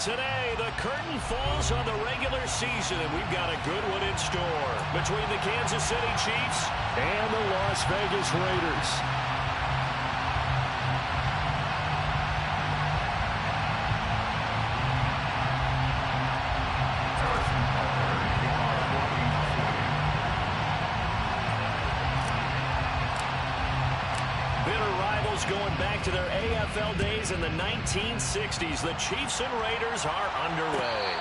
Today, the curtain falls on the regular season, and we've got a good one in store between the Kansas City Chiefs and the Las Vegas Raiders. Going back to their AFL days in the 1960s, the Chiefs and Raiders are underway.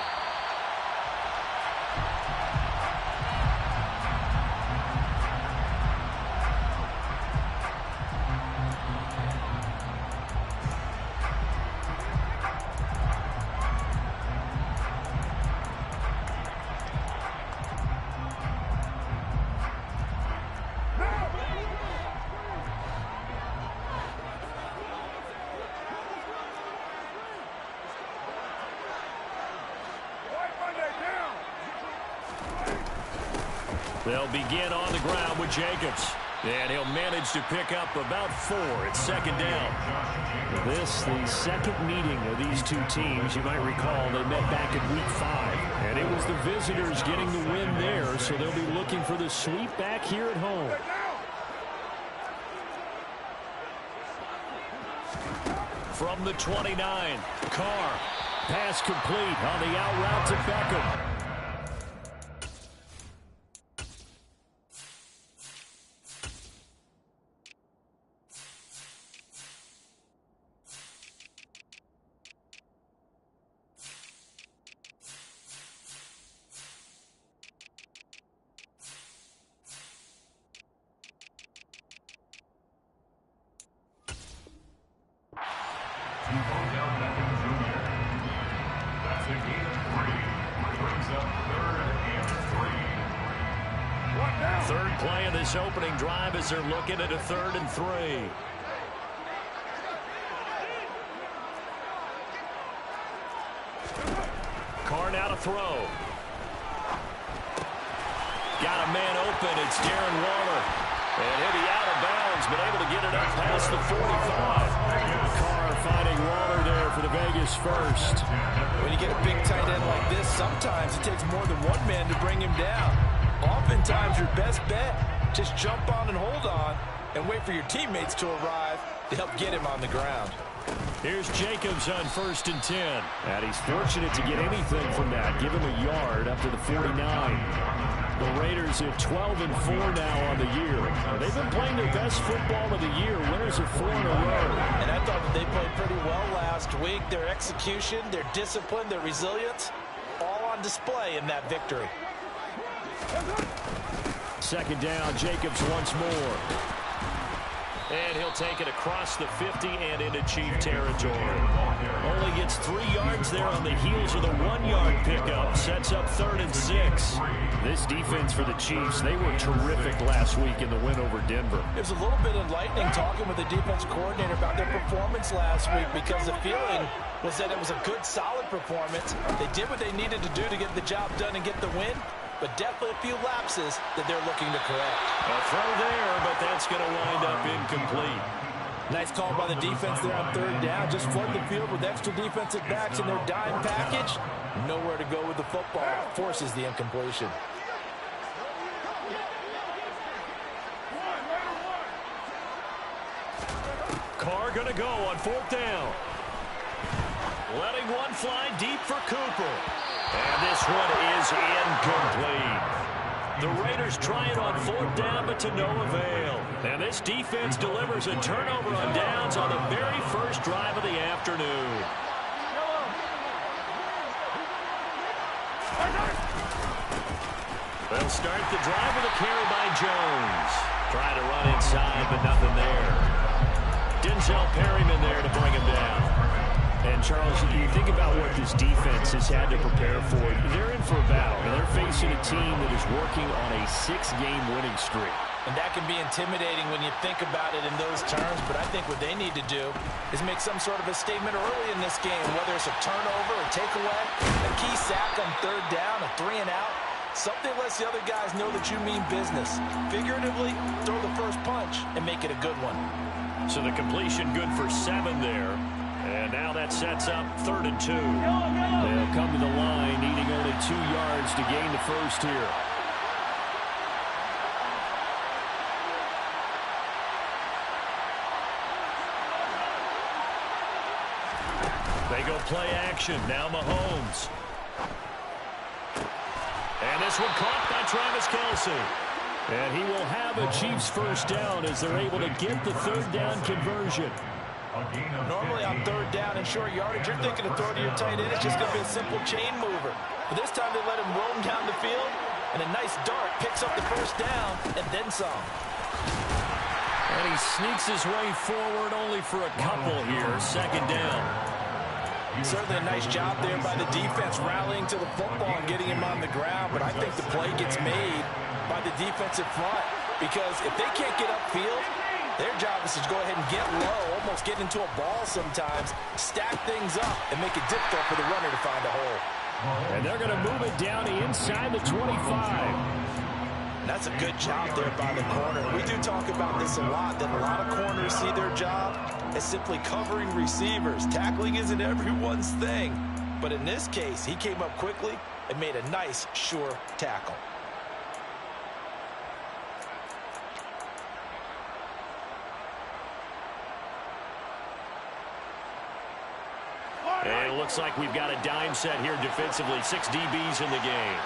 They'll begin on the ground with Jacobs. And he'll manage to pick up about 4 at second down. This, the second meeting of these two teams. You might recall they met back in Week 5. And it was the visitors getting the win there, so they'll be looking for the sweep back here at home. From the 29, Carr. Pass complete on the out route to Beckham. Third play of this opening drive as they're looking at a 3rd and 3. Carr now to throw. Got a man open. It's Darren Waller. And he'll be out of bounds, but able to get it up past the 45. Carr finding Waller there for the Vegas first. When you get a big tight end like this, sometimes it takes more than one man to bring him down. Oftentimes, your best bet, just jump on and hold on and wait for your teammates to arrive to help get him on the ground. Here's Jacobs on 1st and 10. And he's fortunate to get anything from that. Give him a yard up to the 49. The Raiders at 12 and 4 now on the year. They've been playing their best football of the year. Winners of 4 in a row. And I thought that they played pretty well last week. Their execution, their discipline, their resilience, all on display in that victory. Second down, Jacobs once more. And he'll take it across the 50 and into Chief territory. Only gets 3 yards there on the heels of the 1-yard pickup. Sets up 3rd and 6. This defense for the Chiefs, they were terrific last week in the win over Denver. It was a little bit enlightening talking with the defense coordinator about their performance last week, because the feeling was that it was a good, solid performance. They did what they needed to do to get the job done and get the win, but definitely a few lapses that they're looking to correct. A throw there, but that's going to wind up incomplete. Nice call by the defense there on 3rd down. Just flood the field with extra defensive backs in their dime package. Nowhere to go with the football. Forces the incompletion. Carr going to go on 4th down. Letting one fly deep for Cooper. And this one is incomplete. The Raiders try it on 4th down, but to no avail. And this defense delivers a turnover on downs on the very first drive of the afternoon. They'll start the drive with a carry by Jones. Trying to run inside, but nothing there. Denzel Perryman there to bring him down. And, Charles, you think about what this defense has had to prepare for. They're in for a battle, and they're facing a team that is working on a 6-game winning streak. And that can be intimidating when you think about it in those terms, but I think what they need to do is make some sort of a statement early in this game, whether it's a turnover, a takeaway, a key sack on 3rd down, a 3 and out. Something lets the other guys know that you mean business. Figuratively, throw the first punch and make it a good one. So the completion good for 7 there. And now that sets up 3rd and 2. yards to gain the first here. They go play action. Now Mahomes. And this one caught by Travis Kelce. And he will have a Chiefs first down as they're able to get the third down conversion. Normally on third down and short yardage, you're thinking to throw to your tight end. It's just going to be a simple chain mover. But this time they let him roam down the field, and a nice dart picks up the first down and then some. And he sneaks his way forward only for a couple here. Second down. Certainly a nice job there by the defense rallying to the football and getting him on the ground. But I think the play gets made by the defensive front, because if they can't get upfield, their job is to go ahead and get low, almost get into a ball sometimes, stack things up, and make it difficult for the runner to find a hole. And they're going to move it down inside the 25. And that's a good job there by the corner. We do talk about this a lot, that a lot of corners see their job as simply covering receivers. Tackling isn't everyone's thing. But in this case, he came up quickly and made a nice, sure tackle. And it looks like we've got a dime set here defensively. 6 DBs in the game.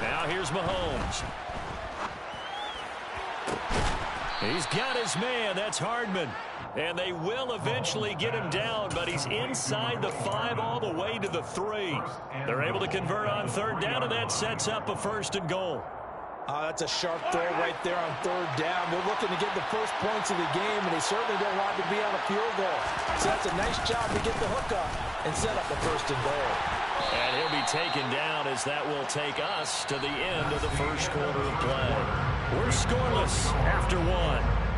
Now here's Mahomes. He's got his man. That's Hardman. And they will eventually get him down, but he's inside the 5 all the way to the 3. They're able to convert on third down, and that sets up a 1st and goal. That's a sharp throw right there on third down. They're looking to get the first points of the game, and they certainly don't want to be on a field goal. So that's a nice job to get the hook up and set up a 1st and goal. And he'll be taken down as that will take us to the end of the first quarter of play. We're scoreless after 1.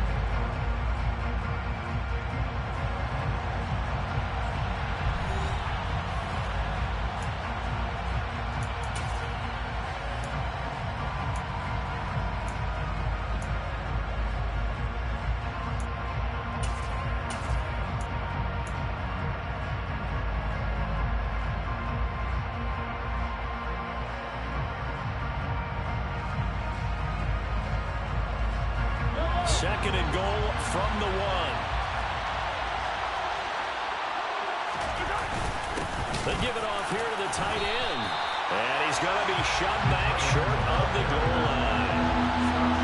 Second and goal from the 1. They give it off here to the tight end. And he's going to be shoved back short of the goal line.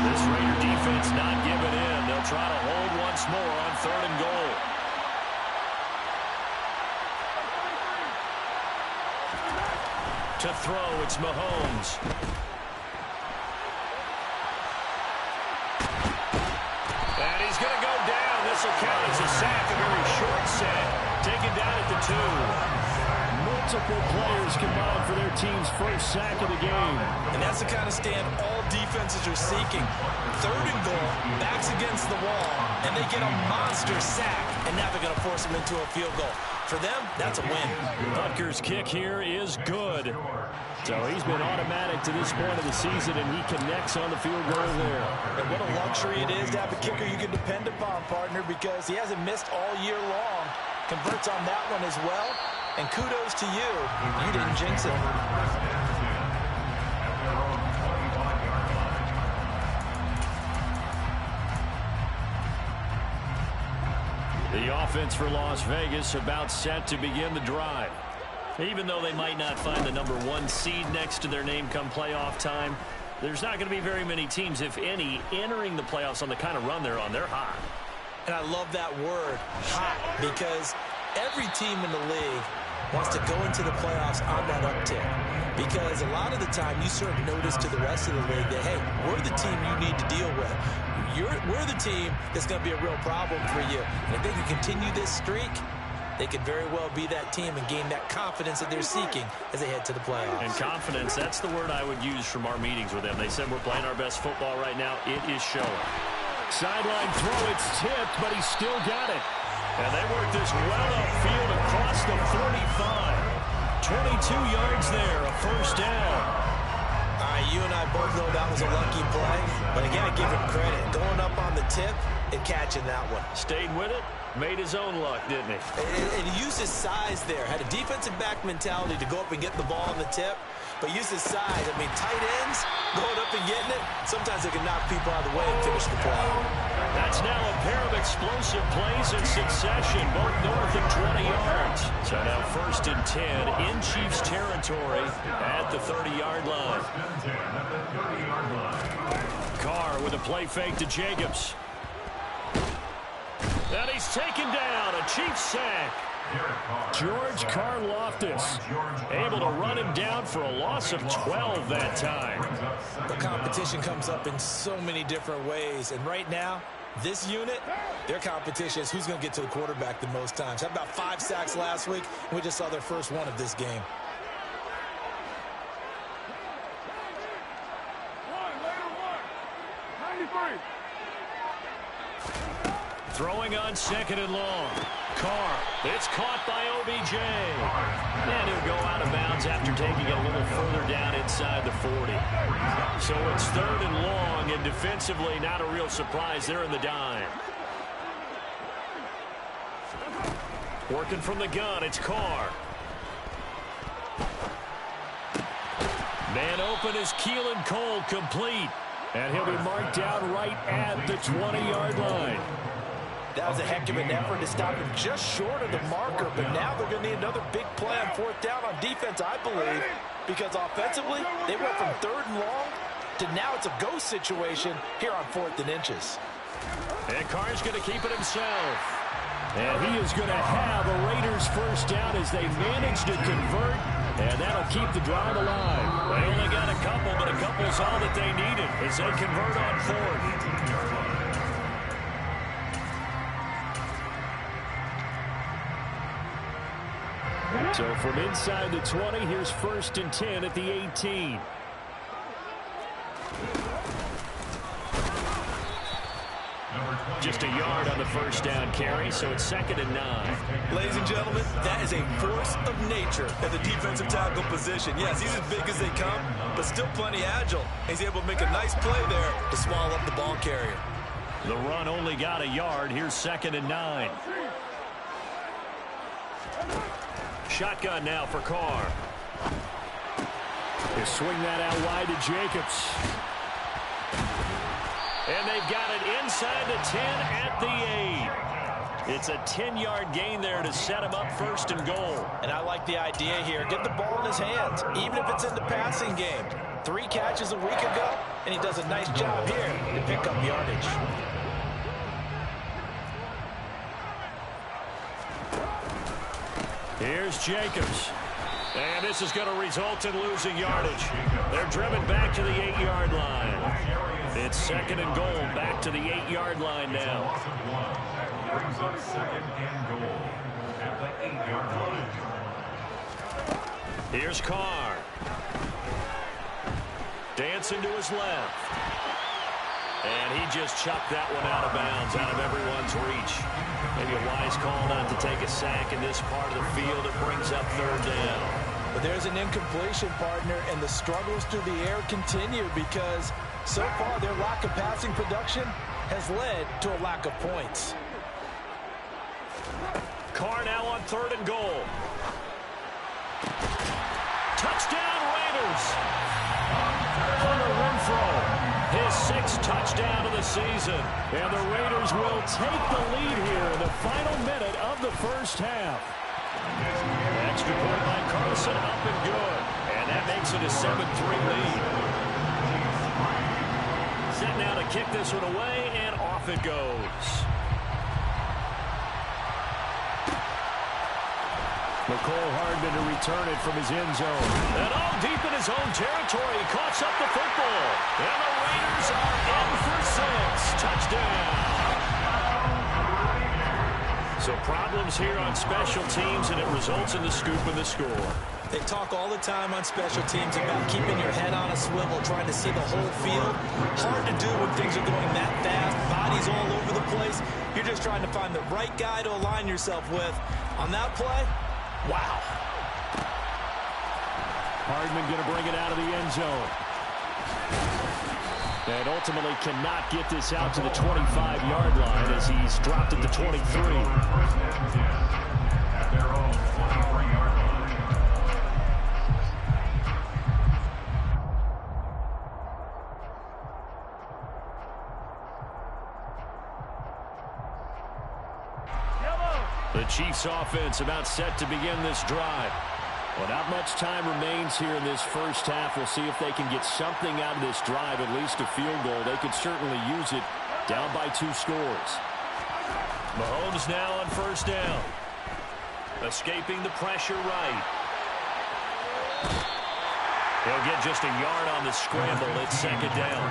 This Raider defense not giving in. They'll try to hold once more on 3rd and goal. To throw, it's Mahomes. And he's going to go down. This will count as a sack, a very short sack. Taken down at the 2. Multiple players combined for their team's first sack of the game. And that's the kind of stand all defenses are seeking. 3rd and goal, backs against the wall, and they get a monster sack. And now they're going to force them into a field goal. For them, that's a win. Butker's kick here is good. So he's been automatic to this point of the season, and he connects on the field goal there. And what a luxury it is to have a kicker you can depend upon, partner, because he hasn't missed all year long. Converts on that one as well. And kudos to you. You didn't jinx it. The offense for Las Vegas about set to begin the drive. Even though they might not find the number 1 seed next to their name come playoff time, there's not going to be very many teams, if any, entering the playoffs on the kind of run they're on. They're hot. And I love that word, hot, because every team in the league wants to go into the playoffs on that uptick. Because a lot of the time you serve notice to the rest of the league that, hey, we're the team you need to deal with. We're the team that's going to be a real problem for you. And if they can continue this streak, they could very well be that team and gain that confidence that they're seeking as they head to the playoffs. And confidence, that's the word I would use from our meetings with them. They said we're playing our best football right now. It is showing. Sideline throw, it's tipped, but he's still got it. And they work this well upfield across the 45. 22 yards there, a 1st down. You and I both know that was a lucky play, but I got to give him credit. Going up on the tip and catching that one. Stayed with it, made his own luck, didn't he? And he used his size there. Had a defensive back mentality to go up and get the ball on the tip, but used his size. I mean, tight ends, going up and getting it, sometimes they can knock people out of the way and finish the play. That's now a pair of explosive plays in succession, both north of 20 yards. So now 1st and 10 in Chiefs territory at the 30-yard line. Carr with a play fake to Jacobs. And he's taken down, a Chiefs sack. George Karlaftis able to run him down for a loss of 12 that time. The competition comes up in so many different ways, and right now, this unit, their competition is who's going to get to the quarterback the most times. Had about 5 sacks last week, and we just saw their first one of this game. Throwing on 2nd and long. Carr, it's caught by OBJ. And he'll go out of bounds after taking it a little further down inside the 40. So it's 3rd and long, and defensively not a real surprise there in the dime. Working from the gun, it's Carr. Man open is Keelan Cole, complete. And he'll be marked down right at the 20-yard line. That was a heck of an effort to stop him just short of the marker, but now they're going to need another big play on 4th down on defense, I believe, because offensively, they went from 3rd and long to now it's a go situation here on 4th and inches. And Carr's going to keep it himself. And he is going to have a Raiders 1st down as they manage to convert, and that'll keep the drive alive. They only got a couple, but a couple's all that they needed as they convert on 4th. So from inside the 20, here's 1st and 10 at the 18. Just a yard on the 1st down carry, so it's 2nd and 9. Ladies and gentlemen, that is a force of nature at the defensive tackle position. Yes, he's as big as they come, but still plenty agile. He's able to make a nice play there to swallow up the ball carrier. The run only got a yard. Here's 2nd and 9. Shotgun now for Carr. They swing that out wide to Jacobs. And they've got it inside the 10 at the 8. It's a 10-yard gain there to set him up 1st and goal. And I like the idea here. Get the ball in his hands, even if it's in the passing game. 3 catches a week ago, and he does a nice job here to pick up yardage. Here's Jacobs. And this is going to result in losing yardage. They're driven back to the 8-yard line. It's 2nd and goal, back to the 8-yard line now. Brings up 2nd and goal at the 8-yard line. Here's Carr. Dancing to his left. And he just chucked that one out of bounds, out of everyone's reach. Maybe a wise call not to take a sack in this part of the field. It brings up 3rd down. But there's an incompletion, partner, and the struggles through the air continue because so far their lack of passing production has led to a lack of points. Carr now on 3rd and goal. Touchdown, Raiders! Hunter Renfrow. His 6th touchdown of the season. And the Raiders will take the lead here in the final minute of the 1st half. Extra point by Carlson, up and good. And that makes it a 7-3 lead. Set now to kick this one away, and off it goes. McCole Hardman to return it from his end zone. And all deep in his own territory. He coughs up the football. And the Raiders are in for 6. Touchdown. So problems here on special teams, and it results in the scoop and the score. They talk all the time on special teams about keeping your head on a swivel, trying to see the whole field. Hard to do when things are going that fast, bodies all over the place. You're just trying to find the right guy to align yourself with. On that play, wow. Hardman going to bring it out of the end zone. And ultimately cannot get this out to the 25-yard line as he's dropped at the 23. First and 10 at their own 23-yard line. The Chiefs offense about set to begin this drive. Well, not much time remains here in this first half. We'll see if they can get something out of this drive, at least a field goal. They could certainly use it down by 2 scores. Mahomes now on first down. Escaping the pressure right. He'll get just a yard on the scramble. It's second down.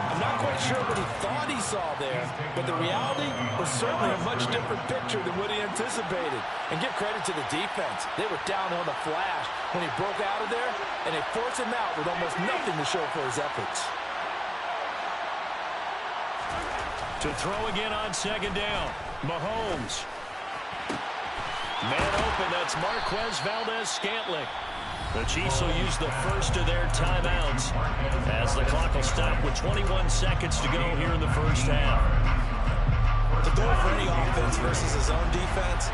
I'm not quite sure what he thought he saw there, but the reality was certainly a much different picture than what he anticipated. And give credit to the defense. They were down on the flash when he broke out of there, and they forced him out with almost nothing to show for his efforts. To throw again on second down. Mahomes. Man open, that's Marquez Valdez-Scantling. The Chiefs will use the first of their timeouts as the clock will stop with 21 seconds to go here in the first half. The goal for any offense versus his own defense,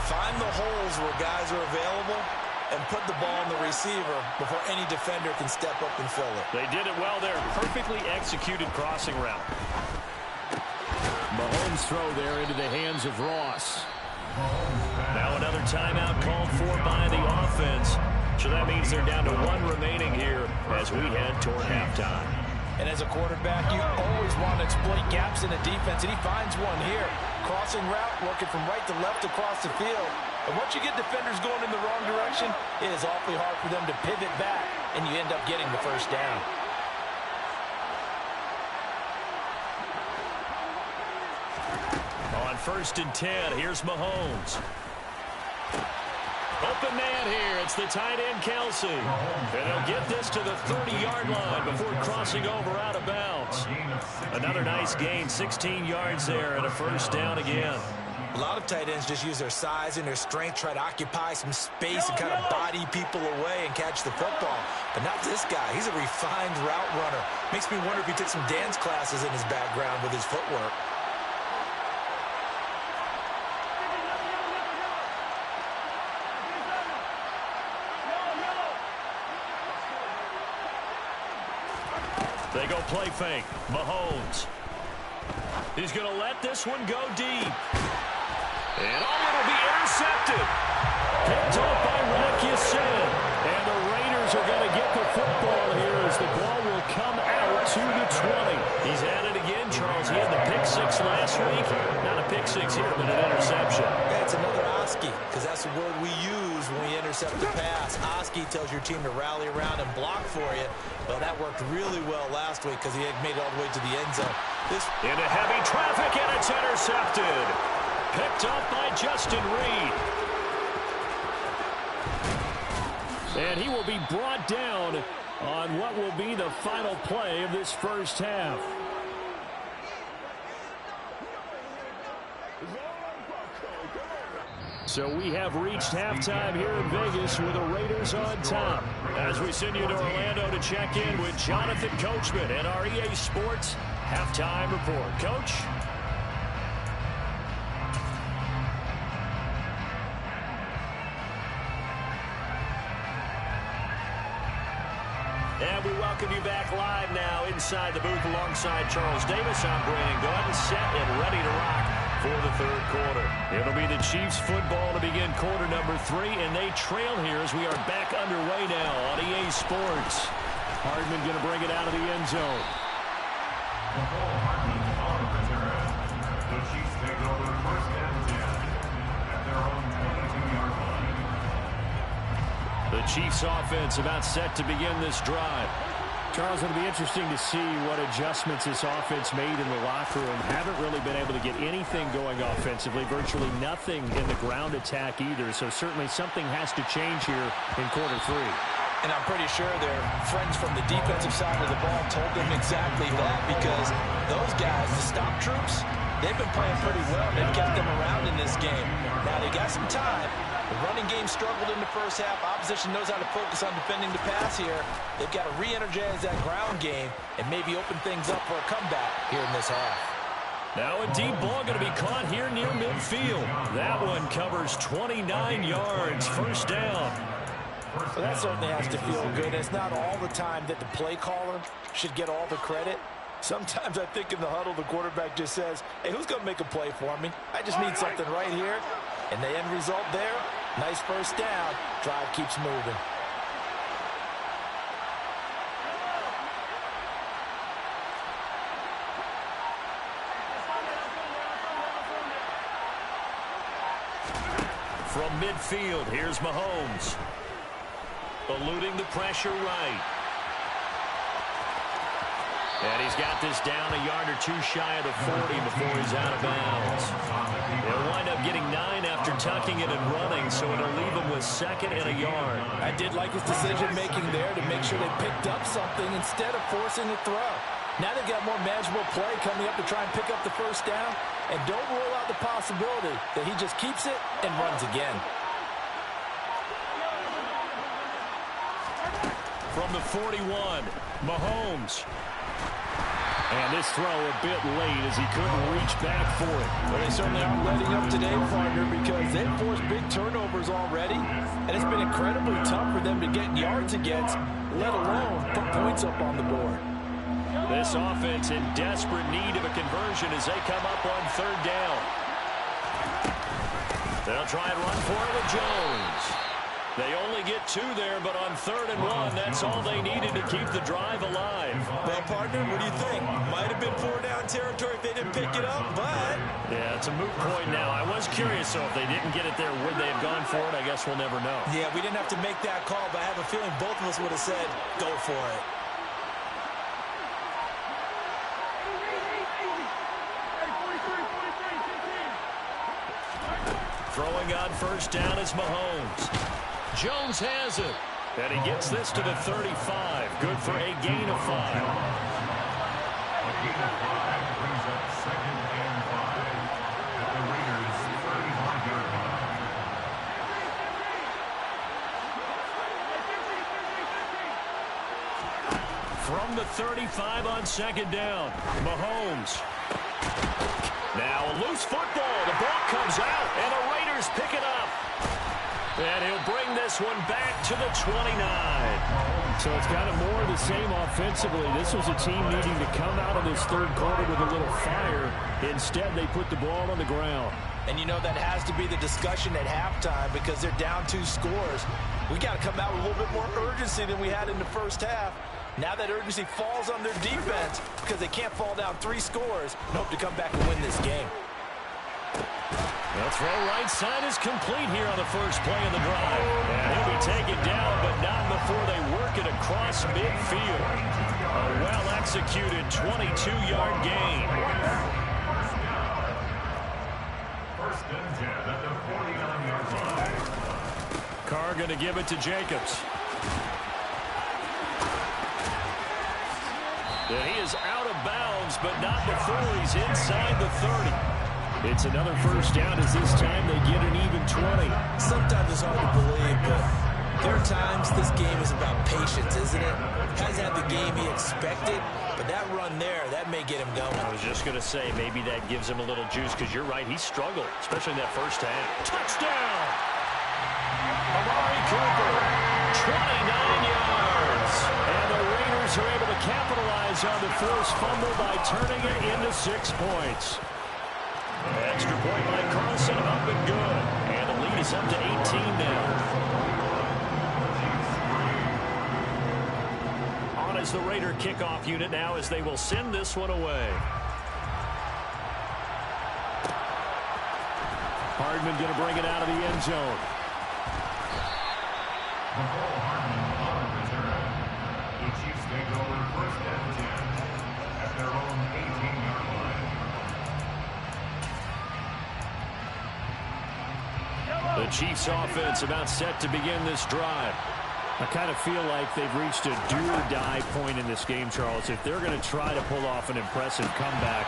find the holes where guys are available and put the ball in the receiver before any defender can step up and fill it. They did it well there. Perfectly executed crossing route. Mahomes' throw there into the hands of Ross. Now another timeout called for by the offense. So that means they're down to 1 remaining here as we head toward halftime. And as a quarterback, you always want to exploit gaps in the defense, and he finds one here. Crossing route, working from right to left across the field. And once you get defenders going in the wrong direction, it is awfully hard for them to pivot back, and you end up getting the first down. On first and 10, here's Mahomes. Open man here. It's the tight end, Kelsey. And they'll get this to the 30-yard line before crossing over out of bounds. Another nice gain, 16 yards there and a first down again. A lot of tight ends just use their size and their strength, try to occupy some space and kind of body people away and catch the football. But not this guy. He's a refined route runner. Makes me wonder if he took some dance classes in his background with his footwork. They go play fake. Mahomes. He's going to let this one go deep. And it'll be intercepted. Picked off by Rakisin. And the Raiders are going to get the football here as the ball will come out to the 20. He's at it again, Charles. He had the pick 6 last week. Not a pick 6 here, but an interception. That's another Oski, because that's the word we use when we intercept the pass. Oski tells your team to rally around and block for you. Well, that worked really well last week because he had made it all the way to the end zone. Into heavy traffic, and it's intercepted. Picked off by Justin Reed. And he will be brought down on what will be the final play of this first half. So we have reached halftime here in Vegas with the Raiders on top. As we send you to Orlando to check in with Jonathan Coachman at our EA Sports Halftime Report. Coach? And we welcome you back live now inside the booth alongside Charles Davis. I'm Brandon Gordon, set and ready to rock for the third quarter. It'll be the Chiefs football to begin quarter number 3, and they trail here as we are back underway now on EA Sports. Hardman going to bring it out of the end zone. The ball Hardman on the return. The Chiefs take over first and 10 at their own 22-yard line. The Chiefs offense about set to begin this drive. Charles, it'll be interesting to see what adjustments this offense made in the locker room. Haven't really been able to get anything going offensively, virtually nothing in the ground attack either. So certainly something has to change here in quarter 3. And I'm pretty sure their friends from the defensive side of the ball told them exactly that, because those guys, the stop troops, they've been playing pretty well. They've kept them around in this game. Now they got some time, The running game struggled in the first half. Opposition knows how to focus on defending the pass here. They've got to re-energize that ground game and maybe open things up for a comeback here in this half. Now a deep ball going to be caught here near midfield. That one covers 29 yards. First down. Well, that certainly has to feel good. It's not all the time that the play caller should get all the credit. Sometimes I think in the huddle, the quarterback just says, hey, who's going to make a play for me? I just need something right here. And the end result there, nice first down. Drive keeps moving. From midfield, here's Mahomes. Eluding the pressure right. And he's got this down a yard or two shy of the 40 before he's out of bounds. They'll wind up getting 9 after tucking it and running, so it'll leave him with 2nd and a yard. I did like his decision-making there to make sure they picked up something instead of forcing a throw. Now they've got more manageable play coming up to try and pick up the first down, and don't rule out the possibility that he just keeps it and runs again. From the 41, Mahomes. And this throw a bit late as he couldn't reach back for it. Well, they certainly aren't letting up today, partner, because they've forced big turnovers already, and it's been incredibly tough for them to get yards against, let alone put points up on the board. This offense in desperate need of a conversion as they come up on 3rd down. They'll try and run for it with Jones. They only get 2 there, but on 3rd and 1, that's all they needed to keep the drive alive. Well, partner, what do you think? Might have been 4-down territory if they didn't pick it up, but... Yeah, it's a moot point now. I was curious, so if they didn't get it there, would they have gone for it? I guess we'll never know. Yeah, we didn't have to make that call, but I have a feeling both of us would have said, go for it. Throwing on 1st down is Mahomes. Jones has it. And he gets this to the 35. Good for a gain of 5. A gain of 5 brings up 2nd and 5 at the Raiders' 31-yard line. From the 35 on 2nd down, Mahomes. Now a loose football. The ball comes out, and the Raiders pick it up. And he'll bring this one back to the 29. So it's kind of more of the same offensively. This was a team needing to come out of this 3rd quarter with a little fire. Instead, they put the ball on the ground. And you know that has to be the discussion at halftime because they're down 2 scores. We got to come out with a little bit more urgency than we had in the first half. Now that urgency falls on their defense because they can't fall down 3 scores and hope to come back and win this game. The throw right side is complete here on the first play of the drive. And he'll be taken down, but not before they work it across midfield. A well-executed 22-yard gain. First and 10 at the 49-yard line. Carr going to give it to Jacobs. And he is out of bounds, but not before he's inside the 30. It's another first down as this time they get an even 20. Sometimes it's hard to believe, but there are times this game is about patience, isn't it? Hasn't had the game he expected, but that run there, that may get him going. I was just going to say, maybe that gives him a little juice, because you're right, he struggled, especially in that first half. Touchdown! Amari Cooper, 29 yards. And the Raiders are able to capitalize on the forced fumble by turning it into 6 points. Extra point by Carlson, up and good. And the lead is up to 18 now. On as the Raider kickoff unit now as they will send this one away. Hardman going to bring it out of the end zone. Hardman on the return. The Chiefs take over 1st and 10 at their own 18-yard line. The Chiefs offense about set to begin this drive. I kind of feel like they've reached a do-or-die point in this game, Charles. If they're going to try to pull off an impressive comeback,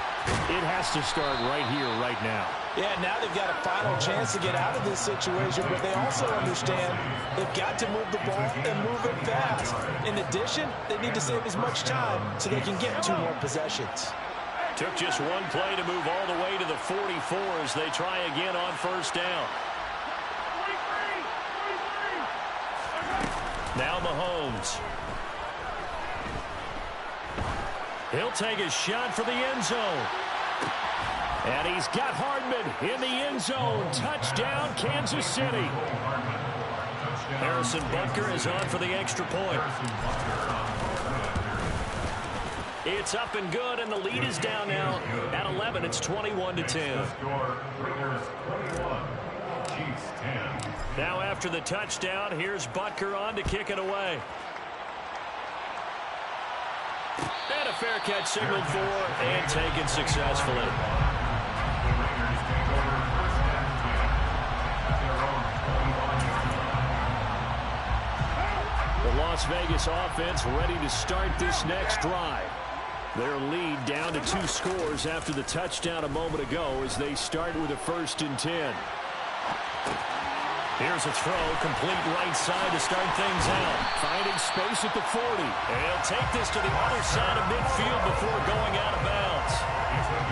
it has to start right here, right now. Yeah, now they've got a final chance to get out of this situation, but they also understand they've got to move the ball and move it fast. In addition, they need to save as much time so they can get 2 more possessions. Took just one play to move all the way to the 44 as they try again on first down. Now Mahomes. He'll take a shot for the end zone. And he's got Hardman in the end zone. Touchdown, Kansas City. Harrison Butker is on for the extra point. It's up and good, and the lead is down now. At 11, it's 21-10. Now after the touchdown, here's Butker on to kick it away. And a fair catch signaled for and taken successfully. The Las Vegas offense ready to start this next drive. Their lead down to 2 scores after the touchdown a moment ago as they start with a 1st and 10. Here's a throw, complete right side to start things out. Finding space at the 40. And he'll take this to the other side of midfield before going out of bounds.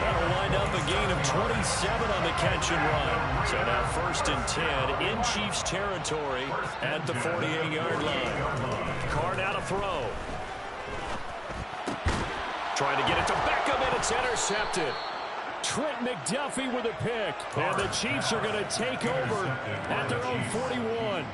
That'll wind up a gain of 27 on the catch and run. So now 1st and 10 in Chiefs territory at the 48-yard line. Carr now to throw. Trying to get it to Beckham, and it's intercepted. Trent McDuffie with a pick. And the Chiefs are going to take over at their own 41.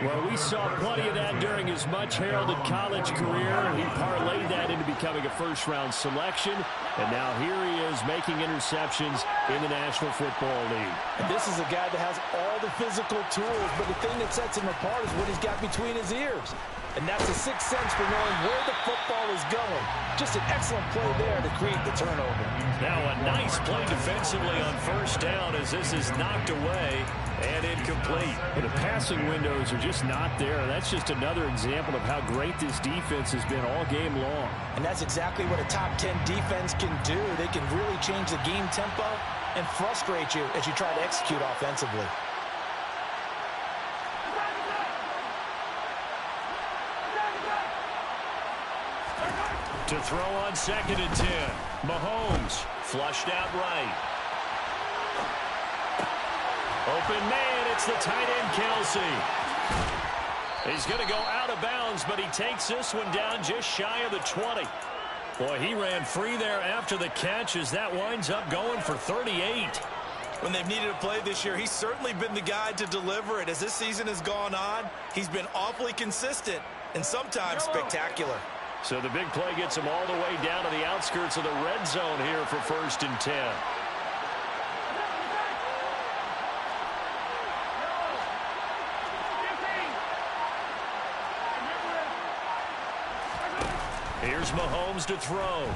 Well, we saw plenty of that during his much-heralded college career. He parlayed that into becoming a first-round selection. And now here he is making interceptions in the National Football League. And this is a guy that has all the physical tools, but the thing that sets him apart is what he's got between his ears. And that's a sixth sense for knowing where the football is going. Just an excellent play there to create the turnover. Now a nice play defensively on first down as this is knocked away and incomplete. But the passing windows are just not there. That's just another example of how great this defense has been all game long. And that's exactly what a top 10 defense can do. They can really change the game tempo and frustrate you as you try to execute offensively. To throw on 2nd and 10. Mahomes flushed out right. Open man, it's the tight end Kelsey. He's going to go out of bounds, but he takes this one down just shy of the 20. Boy, he ran free there after the catch as that winds up going for 38. When they've needed a play this year, he's certainly been the guy to deliver it. As this season has gone on, he's been awfully consistent and sometimes spectacular. So the big play gets him all the way down to the outskirts of the red zone here for 1st and 10. Here's Mahomes to throw.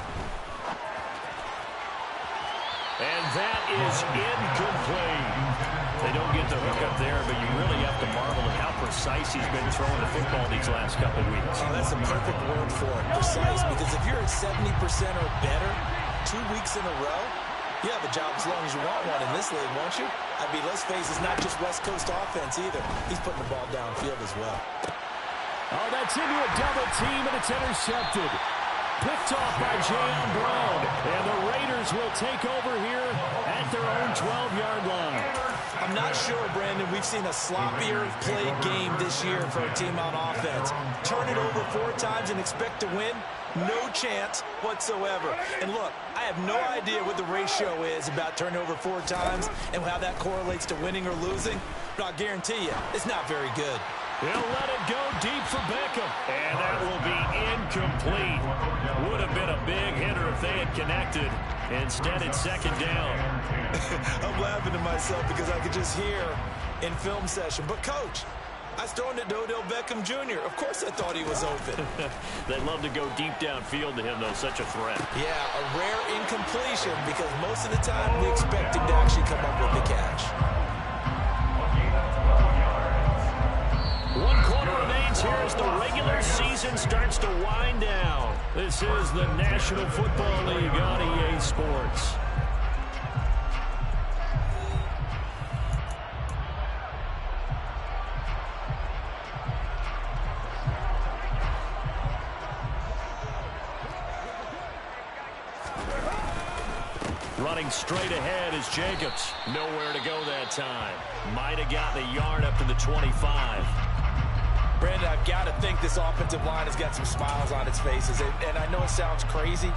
And that is incomplete. They don't get the hook up there, but you really have to marvel at how precise he's been throwing the football these last couple weeks. Oh, that's a perfect word for it, precise, because if you're at 70% or better 2 weeks in a row, you have a job as long as you want one in this league, won't you? I mean, let's face it, it's not just West Coast offense either. He's putting the ball downfield as well. Oh, that's into a double team, and it's intercepted. Picked off by Jayon Brown. And the Raiders will take over here at their own 12-yard line. I'm not sure, Brandon, we've seen a sloppier played game this year for a team on offense. Turn it over 4 times and expect to win? No chance whatsoever. And look, I have no idea what the ratio is about turning over 4 times and how that correlates to winning or losing, but I'll guarantee you, it's not very good. He'll let it go deep for Beckham. And that will be incomplete. Would have been a big hitter if they had connected. Instead, it's 2nd down. I'm laughing to myself because I could just hear in film session. But, Coach, I was throwing it to Odell Beckham Jr. Of course I thought he was open. They love to go deep downfield to him, though. Such a threat. Yeah, a rare incompletion because most of the time we expect him to actually come up with the catch. 1 quarter remains here as the regular season starts to wind down. This is the National Football League on EA Sports. Running straight ahead is Jacobs. Nowhere to go that time. Might have gotten a yard up to the 25. Brandon, I've got to think this offensive line has got some smiles on its faces. And I know it sounds crazy,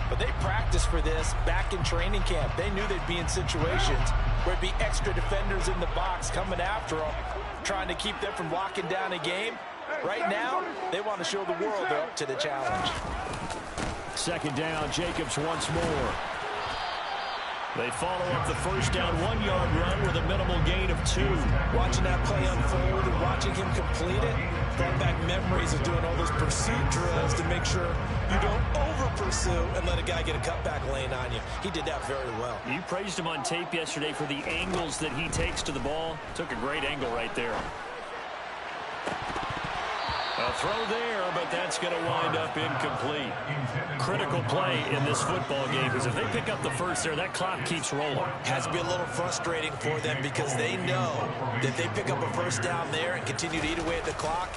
but they practiced for this back in training camp. They knew they'd be in situations where it'd be extra defenders in the box coming after them, trying to keep them from locking down a game. Right now, they want to show the world they're up to the challenge. Second down, Jacobs once more. They follow up the first down 1-yard run with a minimal gain of 2. Watching that play unfold and watching him complete it brought back memories of doing all those pursuit drills to make sure you don't over-pursue and let a guy get a cutback lane on you. He did that very well. You praised him on tape yesterday for the angles that he takes to the ball. Took a great angle right there. A throw there, but that's going to wind up incomplete. Critical play in this football game because if they pick up the first there, that clock keeps rolling. Has to be a little frustrating for them because they know that they pick up a first down there and continue to eat away at the clock,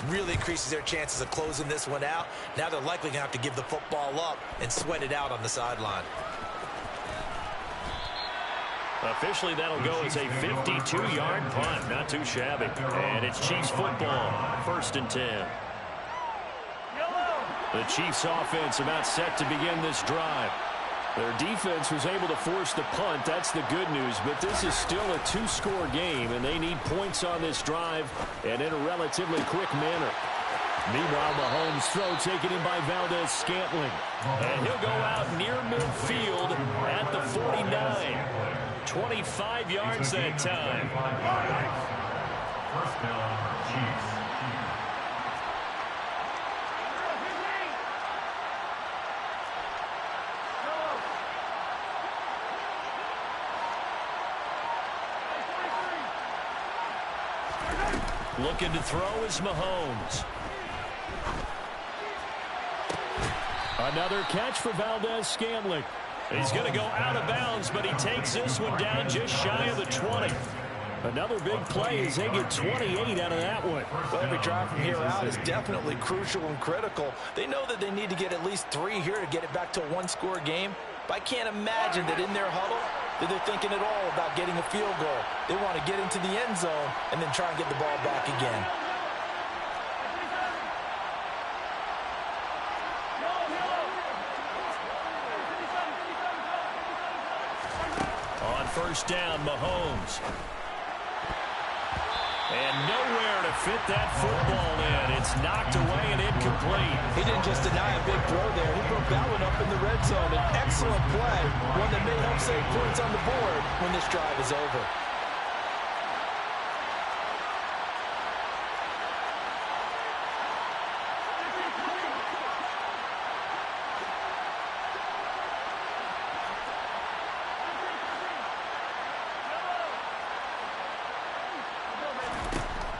really increases their chances of closing this one out. Now they're likely going to have to give the football up and sweat it out on the sideline. Officially, that'll go as a 52-yard punt. Not too shabby. And it's Chiefs football. 1st and 10. The Chiefs offense about set to begin this drive. Their defense was able to force the punt. That's the good news. But this is still a 2-score game, and they need points on this drive and in a relatively quick manner. Meanwhile, Mahomes' throw taken in by Valdez-Scantling. And he'll go out near midfield at the 49. 25 yards that time. First down, Chiefs. Looking to throw is Mahomes. Another catch for Valdez-Scantling. He's going to go out of bounds, but he takes this one down just shy of the 20. Another big play as they get 28 out of that one. Well, every drive from here out is definitely crucial and critical. They know that they need to get at least 3 here to get it back to a 1-score game. But I can't imagine that in their huddle that they're thinking at all about getting a field goal. They want to get into the end zone and then try and get the ball back again. On first down, Mahomes. And nowhere to fit that football in. It's knocked away and incomplete. He didn't just deny a big throw there. He broke that one up in the red zone. An excellent play, one that may help save points on the board when this drive is over.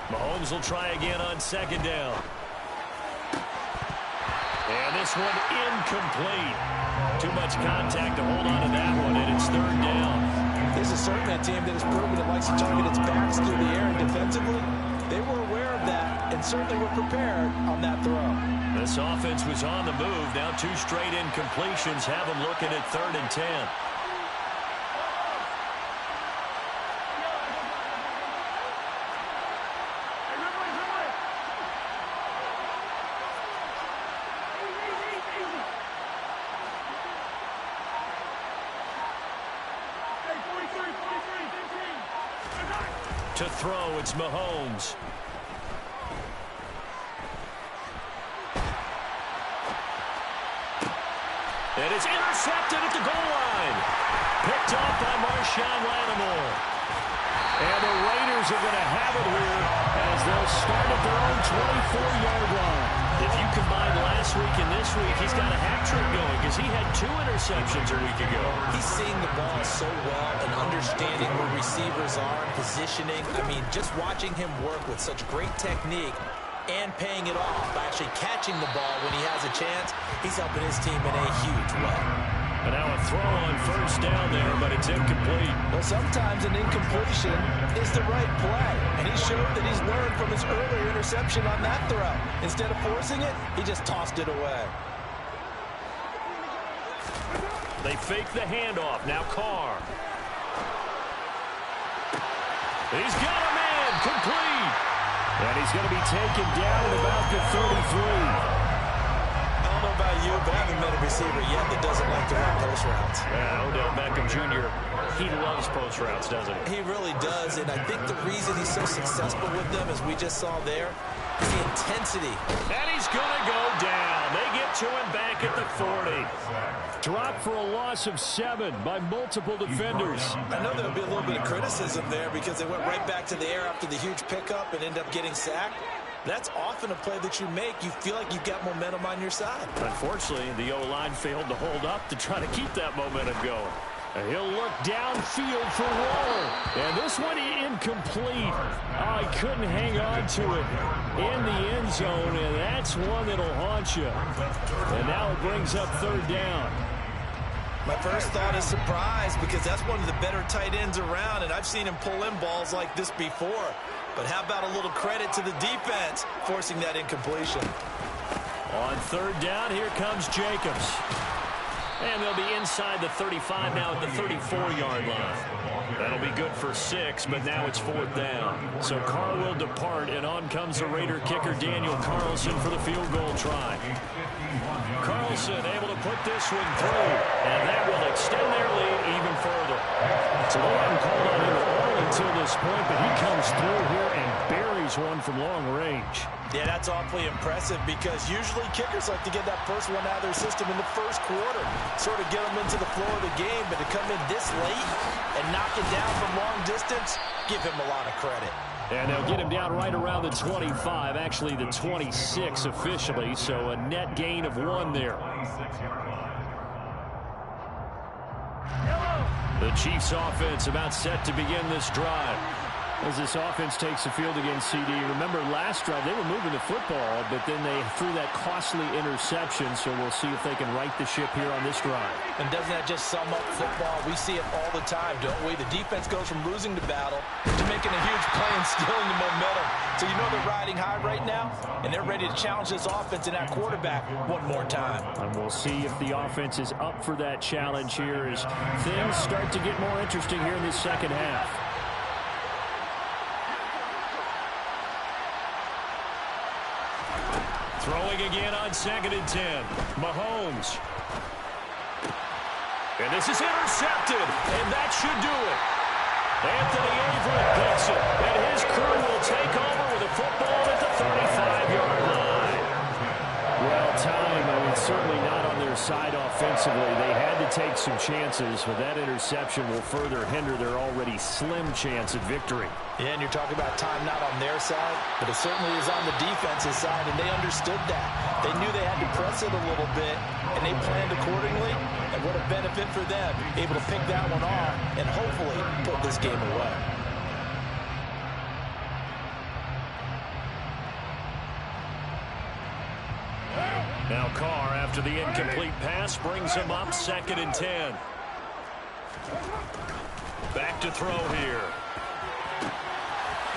Mahomes will try again on second down. And this one incomplete. Too much contact to hold on to that one, and it's third down. This is certainly a team that has proven it likes to target its backs through the air, and defensively, they were aware of that and certainly were prepared on that throw. This offense was on the move. Now 2 straight incompletions have them looking at 3rd and 10. To throw, it's Mahomes. And it's intercepted at the goal line. Picked off by Marshawn Lattimore. And the Raiders are going to have it here as they'll start at their own 24-yard line. If you combine last week and this week, he's got a hat trick going because he had 2 interceptions a week ago. He's seeing the ball so well and understanding where receivers are and positioning. I mean, just watching him work with such great technique and paying it off by actually catching the ball when he has a chance. He's helping his team in a huge way. And now a throw on first down there, but it's incomplete. Well, sometimes an incompletion is the right play, and he showed that he's learned from his earlier interception on that throw. Instead of forcing it, he just tossed it away. They fake the handoff. Now Carr. He's got a man complete. And he's going to be taken down at about the 33. I don't know about you, but I haven't met a receiver yet that doesn't like to run post routes. Yeah, Odell Beckham Jr., he loves post routes, doesn't he? He really does, and I think the reason he's so successful with them, as we just saw there, is the intensity. And he's going to go down. They get to him back at the 40. Dropped for a loss of 7 by multiple defenders. I know there'll be a little bit of criticism there because they went right back to the air after the huge pickup and ended up getting sacked. That's often a play that you make. You feel like you've got momentum on your side. Unfortunately, the O-line failed to hold up to try to keep that momentum going. And he'll look downfield for Waller. And this one incomplete. Oh, he couldn't hang on to it in the end zone, and that's one that'll haunt you. And now it brings up third down. My first thought is surprise because that's one of the better tight ends around, and I've seen him pull in balls like this before. But how about a little credit to the defense forcing that incompletion? On third down, here comes Jacobs. And they'll be inside the 35 now at the 34-yard line. That'll be good for 6, but now it's fourth down. So Carr will depart, and on comes the Raider kicker Daniel Carlson for the field goal try. Carlson able to put this one through, and that will extend their lead even further. So they haven't called on him all until this point, but he comes through here and buries one from long range. Yeah, that's awfully impressive because usually kickers like to get that first one out of their system in the first quarter, sort of get them into the flow of the game, but to come in this late and knock it down from long distance, give him a lot of credit. And they'll get him down right around the 25, actually the 26 officially, so a net gain of 1 there. The Chiefs offense about set to begin this drive. As this offense takes the field against CD. Remember, last drive, they were moving the football, but then they threw that costly interception, so we'll see if they can right the ship here on this drive. And doesn't that just sum up football? We see it all the time, don't we? The defense goes from losing the battle to making a huge play and stealing the momentum. So you know they're riding high right now, and they're ready to challenge this offense and that quarterback one more time. And we'll see if the offense is up for that challenge here as things start to get more interesting here in this second half. Throwing again on 2nd and 10. Mahomes. And this is intercepted, and that should do it. Anthony Averett picks it, and his crew will take over with a football at the 35-yard line. Well, time, I mean, certainly not on their side offensively. They had to take some chances, but that interception will further hinder their already slim chance at victory. Yeah, and you're talking about time not on their side, but it certainly is on the defensive side, and they understood that. They knew they had to press it a little bit, and they planned accordingly, and what a benefit for them, able to pick that one off and hopefully put this game away. Now Carr, after the incomplete pass, brings him up 2nd and 10. Back to throw here.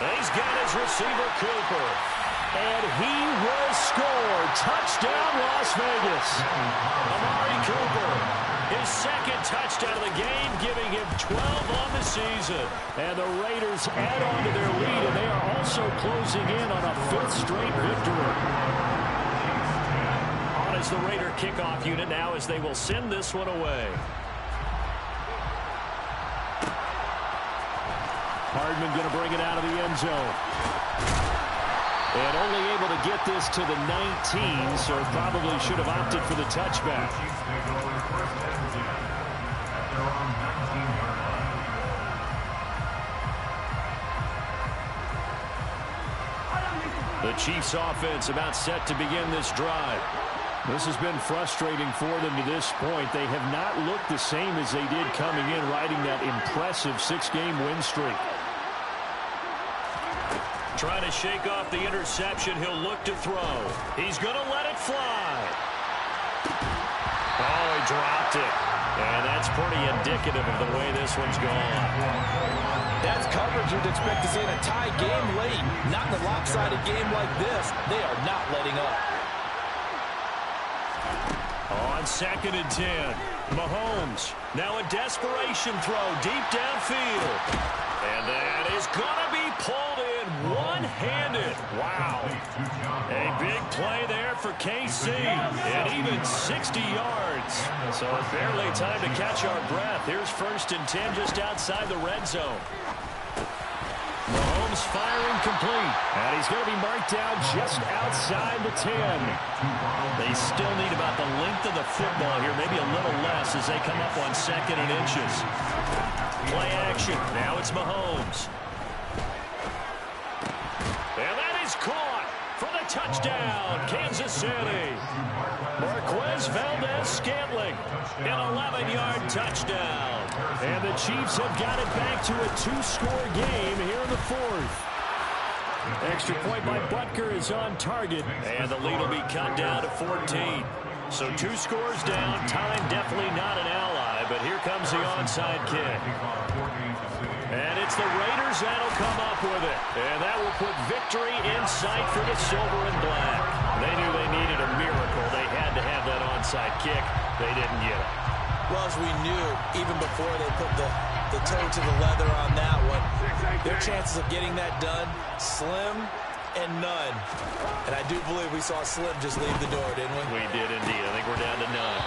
He's got his receiver, Cooper. And he will score. Touchdown, Las Vegas. Amari Cooper, his 2nd touchdown of the game, giving him 12 on the season. And the Raiders add on to their lead, and they are also closing in on a 5th straight victory. On is the Raider kickoff unit now as they will send this one away. Hardman going to bring it out of the end zone. And only able to get this to the 19, so probably should have opted for the touchback. The Chiefs offense about set to begin this drive. This has been frustrating for them to this point. They have not looked the same as they did coming in, riding that impressive 6-game win streak. Trying to shake off the interception. He'll look to throw. He's going to let it fly. Oh, he dropped it. And that's pretty indicative of the way this one's gone. That's coverage you'd expect to see in a tie game late. Not in a lopsided game like this. They are not letting up. On 2nd and 10, Mahomes. Now a desperation throw deep downfield. And that is going to be pulled in one-handed. Wow. A big play there for KC. And even 60 yards. So barely time to catch our breath. Here's 1st and 10 just outside the red zone. Mahomes firing complete. And he's going to be marked down just outside the 10. They still need about the length of the football here, maybe a little less as they come up on 2nd and inches. Play action. Now it's Mahomes. And that is caught for the touchdown, Kansas City. Marquez Valdez-Scantling, an 11-yard touchdown. And the Chiefs have got it back to a 2-score game here in the 4th. Extra point by Butker is on target, and the lead will be cut down to 14. So 2 scores down, time definitely not an ally, but here comes the onside kick. And it's the Raiders that'll come up with it, and that will put victory in sight for the silver and black. They knew they needed a miracle. They had to have that onside kick. They didn't get it. Well, as we knew, even before they put the toe to the leather on that one, their chances of getting that done, slim and none. And I do believe we saw Slim just leave the door, didn't we? We did indeed. I think we're down to none.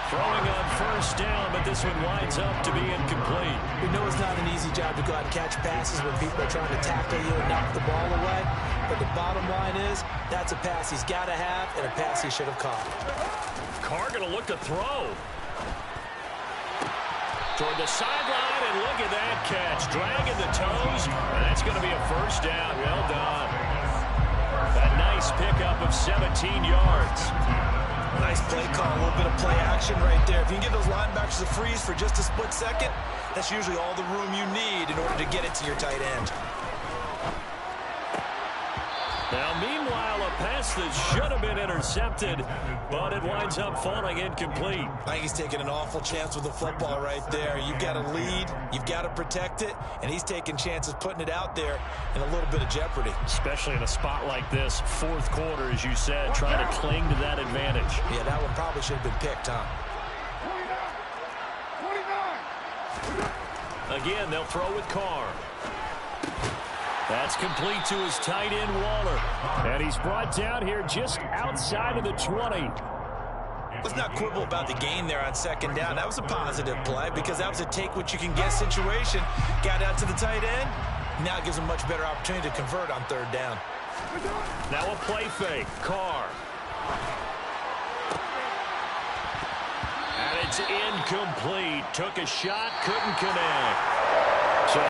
Throwing on 1st down, but this one winds up to be incomplete. We know it's not an easy job to go out and catch passes when people are trying to tackle you and knock the ball away. But the bottom line is, that's a pass he's got to have and a pass he should have caught. Carr going to look to throw. Toward the sideline, and look at that catch. Dragging the toes, and that's going to be a 1st down. Well done. A nice pickup of 17 yards. Nice play call, a little bit of play action right there. If you can give those linebackers a freeze for just a split second, that's usually all the room you need in order to get it to your tight end. Now, meanwhile, a pass that should have been intercepted, but it winds up falling incomplete. I think he's taking an awful chance with the football right there. You've got to lead, you've got to protect it, and he's taking chances putting it out there in a little bit of jeopardy. Especially in a spot like this, 4th quarter, as you said, trying to cling to that advantage. Yeah, that one probably should have been picked, huh? 29. Again, they'll throw with Carr. That's complete to his tight end, Waller. And he's brought down here just outside of the 20. Let's not quibble about the gain there on 2nd down. That was a positive play because that was a take-what-you-can-get situation. Got out to the tight end. Now it gives him a much better opportunity to convert on 3rd down. Now a play fake. Carr. And it's incomplete. Took a shot, couldn't connect.